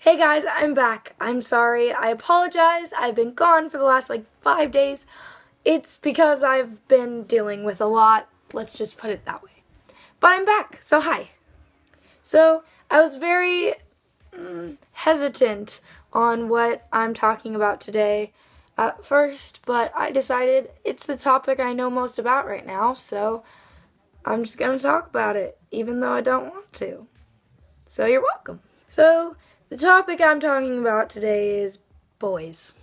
Hey guys, I'm back. I'm sorry. I apologize. I've been gone for the last 5 days. It's because I've been dealing with a lot. Let's just put it that way. But I'm back. So hi. So I was very hesitant on what I'm talking about today at first, but I decided it's the topic I know most about right now, so I'm just going to talk about it, even though I don't want to. So you're welcome. So the topic I'm talking about today is boys.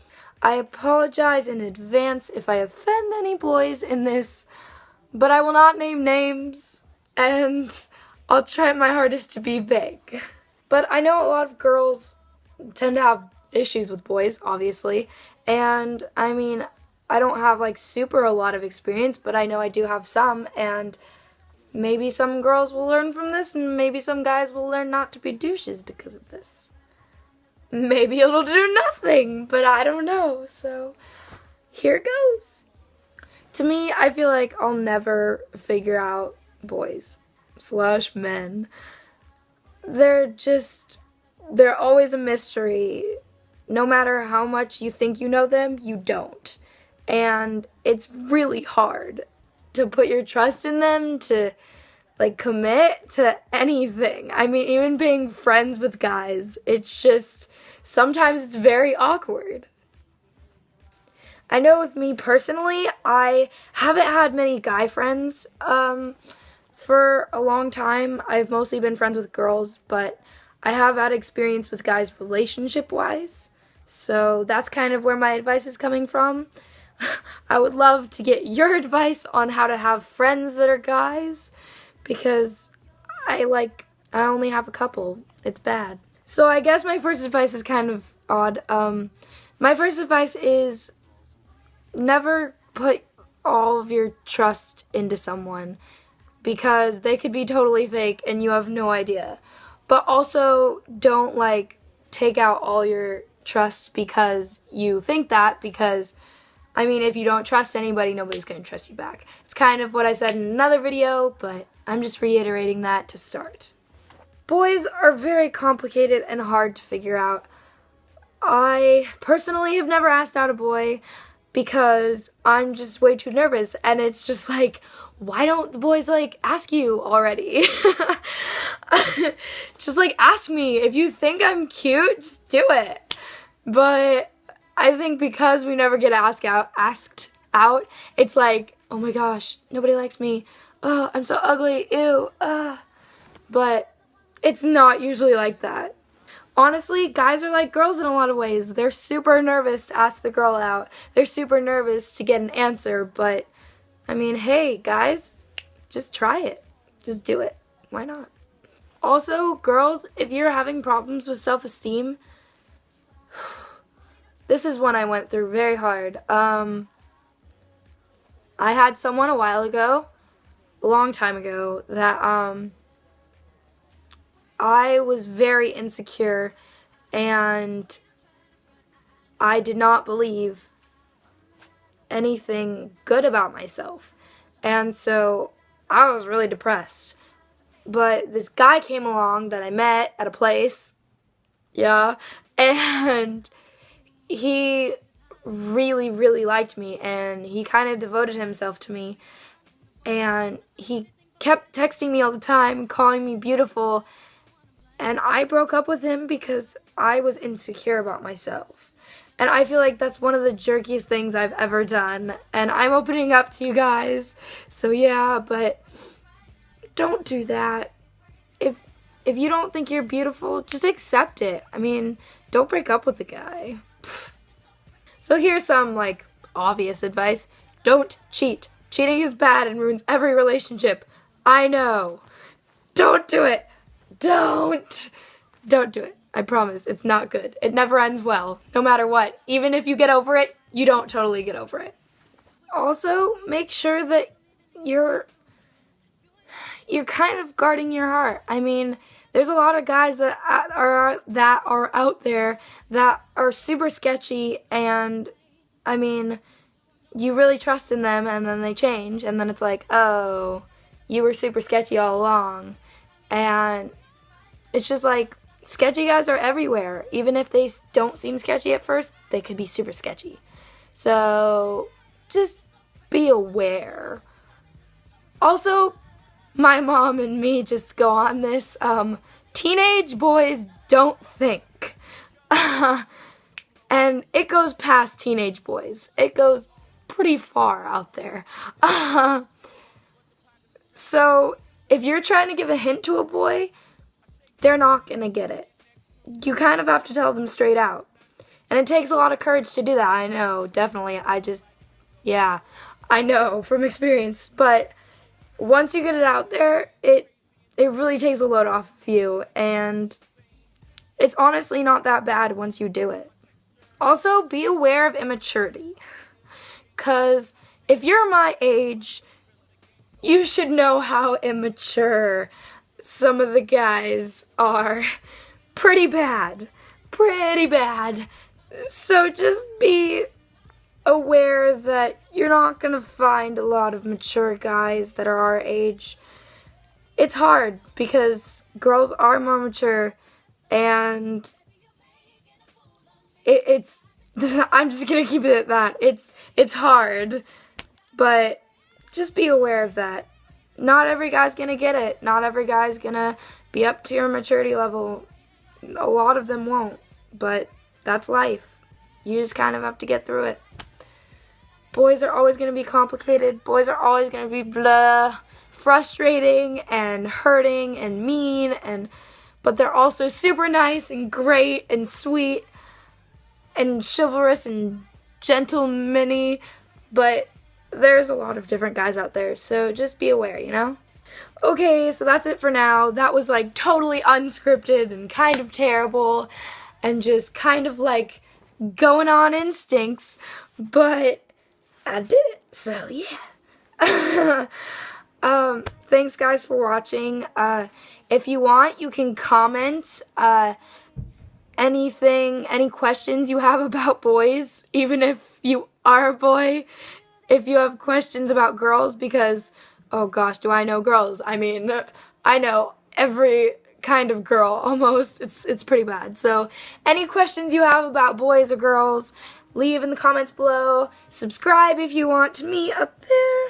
I apologize in advance if I offend any boys in this, but I will not name names, and I'll try my hardest to be vague. But I know a lot of girls tend to have issues with boys, obviously, and I mean, I don't have super a lot of experience, but I know I do have some, and maybe some girls will learn from this, and maybe some guys will learn not to be douches because of this. Maybe it'll do nothing, but I don't know, so here it goes. To me, I feel like I'll never figure out boys / men. They're always a mystery. No matter how much you think you know them, you don't. And it's really hard to put your trust in them, to commit to anything. I mean, even being friends with guys, sometimes it's very awkward. I know with me personally, I haven't had many guy friends for a long time. I've mostly been friends with girls, but I have had experience with guys relationship-wise, so that's kind of where my advice is coming from. I would love to get your advice on how to have friends that are guys, because I only have a couple. It's bad. So I guess my first advice is kind of odd. My first advice is never put all of your trust into someone, because they could be totally fake and you have no idea. But also don't take out all your trust because you think that, because I mean, if you don't trust anybody, nobody's going to trust you back. It's kind of what I said in another video, but I'm just reiterating that to start. Boys are very complicated and hard to figure out. I personally have never asked out a boy because I'm just way too nervous, and it's just why don't the boys ask you already? Just ask me. If you think I'm cute, just do it. But I think because we never get asked out, it's oh my gosh, nobody likes me. Oh, I'm so ugly. Ew. But it's not usually like that. Honestly, guys are like girls in a lot of ways. They're super nervous to ask the girl out. They're super nervous to get an answer, but I mean, hey, guys, just try it. Just do it. Why not? Also, girls, if you're having problems with self-esteem, this is one I went through very hard. I had someone a while ago, a long time ago, that I was very insecure, and I did not believe anything good about myself. And so I was really depressed. But this guy came along that I met at a place, yeah, and he really, really liked me, and he kind of devoted himself to me, and he kept texting me all the time, calling me beautiful, and I broke up with him because I was insecure about myself. And I feel like that's one of the jerkiest things I've ever done, and I'm opening up to you guys, so yeah, but don't do that. If you don't think you're beautiful, just accept it. I mean, don't break up with the guy. So here's some obvious advice. Don't cheat. Cheating is bad and ruins every relationship. I know. Don't do it. Don't do it. I promise, it's not good. It never ends well, no matter what. Even if you get over it, you don't totally get over it. Also, make sure that you're kind of guarding your heart. I mean, there's a lot of guys that are out there that are super sketchy, and I mean, you really trust in them, and then they change, and then it's oh, you were super sketchy all along. And it's just sketchy guys are everywhere. Even if they don't seem sketchy at first, they could be super sketchy. So just be aware. Also, my mom and me just go on this. Teenage boys don't think. And it goes past teenage boys. It goes pretty far out there. So if you're trying to give a hint to a boy, they're not going to get it. You kind of have to tell them straight out. And it takes a lot of courage to do that. I know, definitely. I know from experience. But once you get it out there, it really takes a load off of you. And it's honestly not that bad once you do it. Also, be aware of immaturity. Because if you're my age, you should know how immature some of the guys are. Pretty bad. Pretty bad. So just be aware that you're not going to find a lot of mature guys that are our age. It's hard because girls are more mature, and it's I'm just going to keep it at that. It's hard, but just be aware of that. Not every guy's going to get it. Not every guy's going to be up to your maturity level. A lot of them won't, but that's life. You just kind of have to get through it. Boys are always going to be complicated. Boys are always going to be frustrating and hurting and mean, but they're also super nice and great and sweet and chivalrous and gentleman-y. But there's a lot of different guys out there, so just be aware, you know? Okay, so that's it for now. That was like totally unscripted and kind of terrible and just kind of like going on instincts, but I did it, so yeah. Thanks guys for watching. If you want, you can comment anything, any questions you have about boys, even if you are a boy. If you have questions about girls, because, oh gosh, do I know girls? I mean, I know every kind of girl, almost. It's pretty bad. So, any questions you have about boys or girls, leave in the comments below. Subscribe if you want me up there.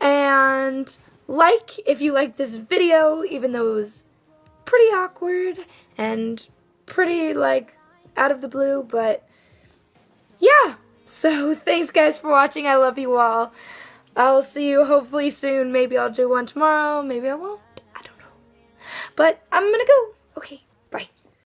And like if you like this video, even though it was pretty awkward and pretty, like, out of the blue, but yeah. So, thanks guys for watching. I love you all. I'll see you hopefully soon. Maybe I'll do one tomorrow. Maybe I won't. I don't know. But I'm gonna go. Okay.